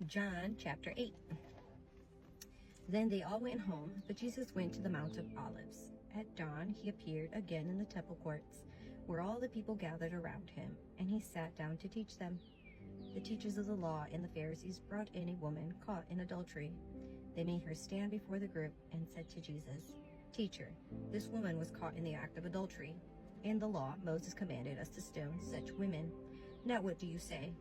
John chapter 8. Then they all went home, but Jesus went to the Mount of Olives. At dawn, he appeared again in the temple courts, where all the people gathered around him, and he sat down to teach them. The teachers of the law and the Pharisees brought in a woman caught in adultery. They made her stand before the group and said to Jesus, "Teacher, this woman was caught in the act of adultery. In the law, Moses commanded us to stone such women. Now what do you say?"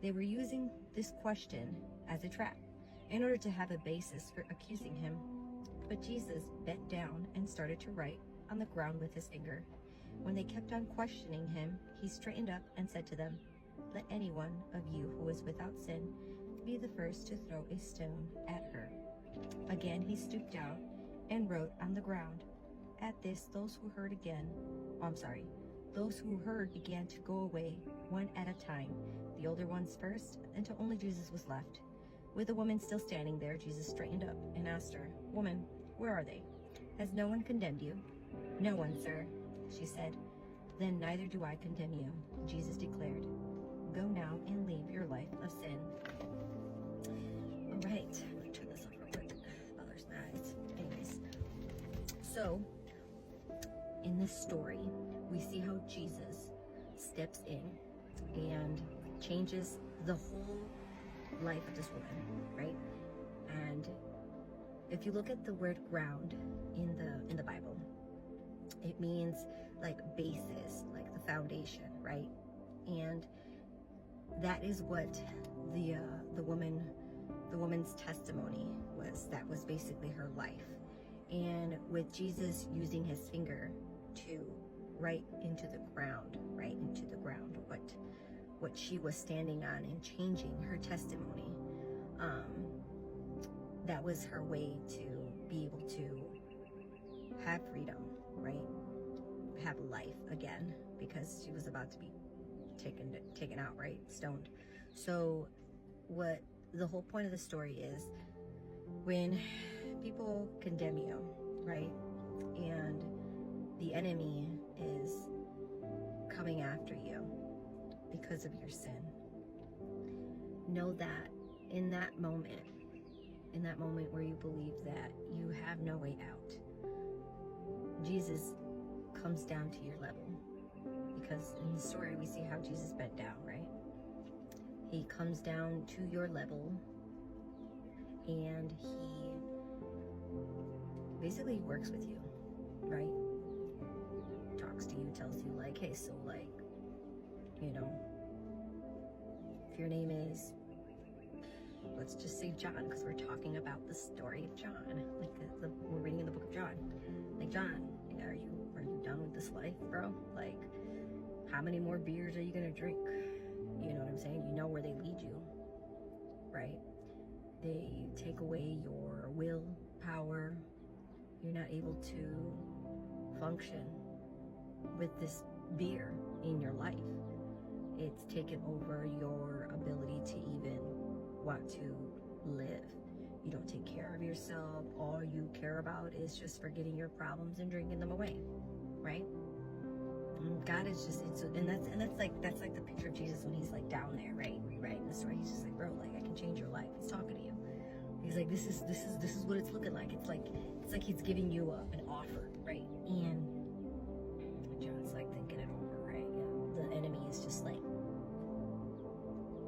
They were using this question as a trap, in order to have a basis for accusing him. But Jesus bent down and started to write on the ground with his finger. When they kept on questioning him, he straightened up and said to them, "Let any one of you who is without sin be the first to throw a stone at her." Again he stooped down and wrote on the ground. At this, those who heard began to go away, one at a time, the older ones first, until only Jesus was left. With the woman still standing there, Jesus straightened up and asked her, "Woman, where are they? Has no one condemned you?" "No one, sir," she said. "Then neither do I condemn you," Jesus declared. "Go now and leave your life of sin." All right, I'm gonna turn this off real quick. Bothers my eyes. Anyways, so in this story, we see how Jesus steps in and changes the whole life of this woman, right? And if you look at the word ground in the Bible, it means like basis, like the foundation, right? And that is what the woman's testimony was. That was basically her life. And with Jesus using his finger to write into the ground, what she was standing on, and changing her testimony, that was her way to be able to have freedom, right? Have life again, because she was about to be taken out, right? Stoned. So what the whole point of the story is, when people condemn you, right? And the enemy is coming after you because of your sin, know that in that moment where you believe that you have no way out, Jesus comes down to your level. Because in the story we see how Jesus bent down, right? He comes down to your level, and he basically works with you, right? Talks to you, tells you like, hey, so like, you know, if your name is, let's just say John, because we're talking about the story of John, like we're reading in the book of John. Like, John, are you done with this life, bro? Like, how many more beers are you gonna drink? You know what I'm saying? You know where they lead you, right? They take away your willpower. You're not able to function with this beer in your life. It's taken over your ability to even want to live. You don't take care of yourself. All you care about is just forgetting your problems and drinking them away, right? And God is just, that's like the picture of Jesus when he's like down there, right? Rewriting the story. He's just like, bro, like, I can change your life. He's talking to you. He's like, this is what it's looking like. It's like he's giving you an offer, right? And John's like thinking it over, right? The enemy is just like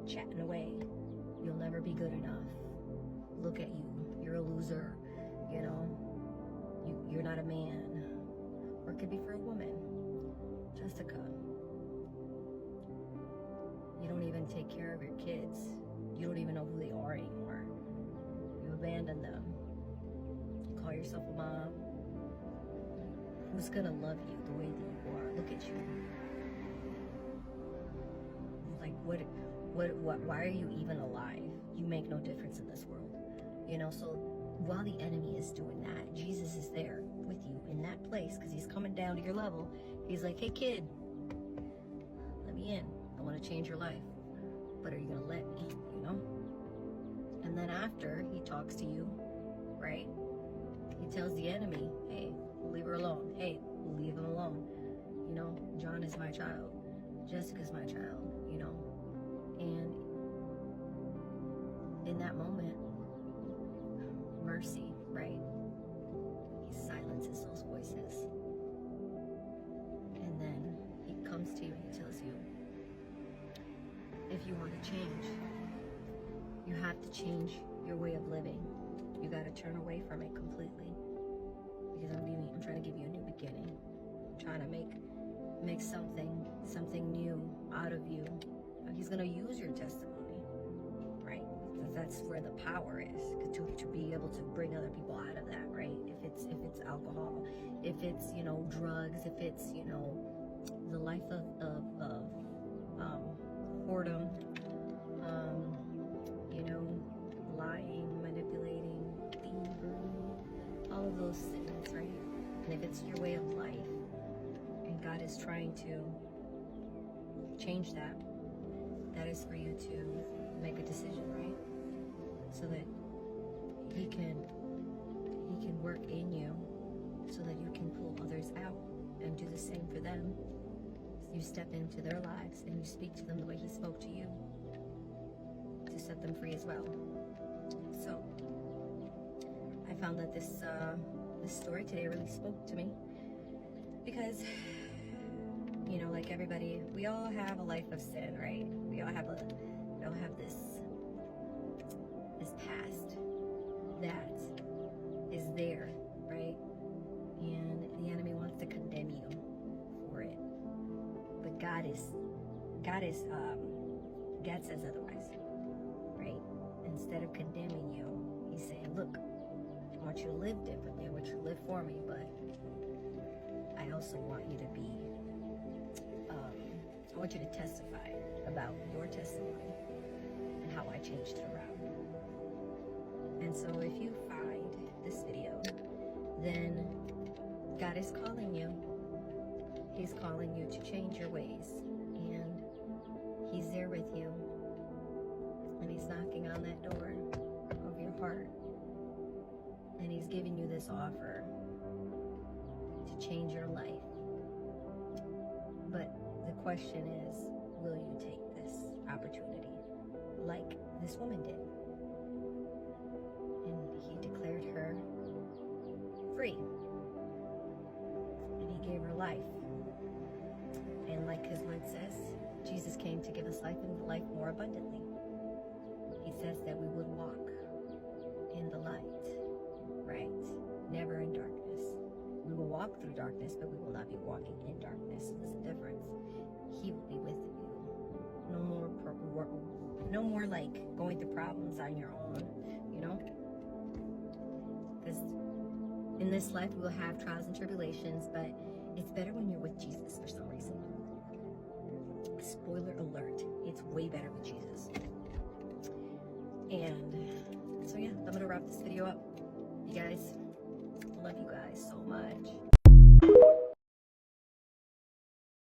chatting away. You'll never be good enough. Look at you. You're a loser. You know, you're not a man. Or it could be for a woman. Jessica, you don't even take care of your kids. You don't even know who they are anymore. You abandon them. You call yourself a mom. Who's gonna love you the way that you are? Look at you. Like, why are you even alive? You make no difference in this world. You know, so while the enemy is doing that, Jesus is there with you in that place, because he's coming down to your level. He's like, hey kid, let me in. I want to change your life. But are you gonna let me, you know? And then after he talks to you, right? He tells the enemy, hey, leave her alone. Hey, leave him alone. You know, John is my child. Jessica's my child, you know? And in that moment, mercy, right? He silences those voices. And then he comes to you and he tells you, if you want to change, you have to change your way of living. You got to turn away from it completely. Because I'm trying to give you a new beginning. I'm trying to make something new out of you. He's going to use your testimony, right? Because that's where the power is, to be able to bring other people out of that, right? If it's alcohol, if it's, you know, drugs, if it's, you know, the life of whoredom, you know, lying, manipulating, thievery, all of those things, right? And if it's your way of life, and God is trying to change that, that is for you to make a decision, right? So that He can work in you, so that you can pull others out and do the same for them. You step into their lives and you speak to them the way He spoke to you, to set them free as well. So I found that this story today really spoke to me, because, you know, like everybody, we all have a life of sin, right? We all have this past that is there, right? And the enemy wants to condemn you for it. But God says otherwise, right? Instead of condemning you, He's saying, look, I want you to live differently. I want you to live for me, but I also want you to be, I want you to testify about your testimony and how I changed it around. And so if you find this video, then God is calling you. He's calling you to change your ways, and He's there with you, and He's knocking on that door of your heart, and He's giving you this offer to change your life. But the question is, will you take this opportunity like this woman did? And He declared her free, and He gave her life. And like His word says, Jesus came to give us life and life more abundantly. He says that we would walk in the light, right? Never in darkness. We will walk through darkness, but we will not be walking in darkness. There's a difference. He will be with you. No more like going through problems on your own, you know? Because in this life we will have trials and tribulations, but it's better when you're with Jesus for some reason. Spoiler alert, it's way better with Jesus. And so yeah, I'm gonna wrap this video up. You guys, love you guys so much.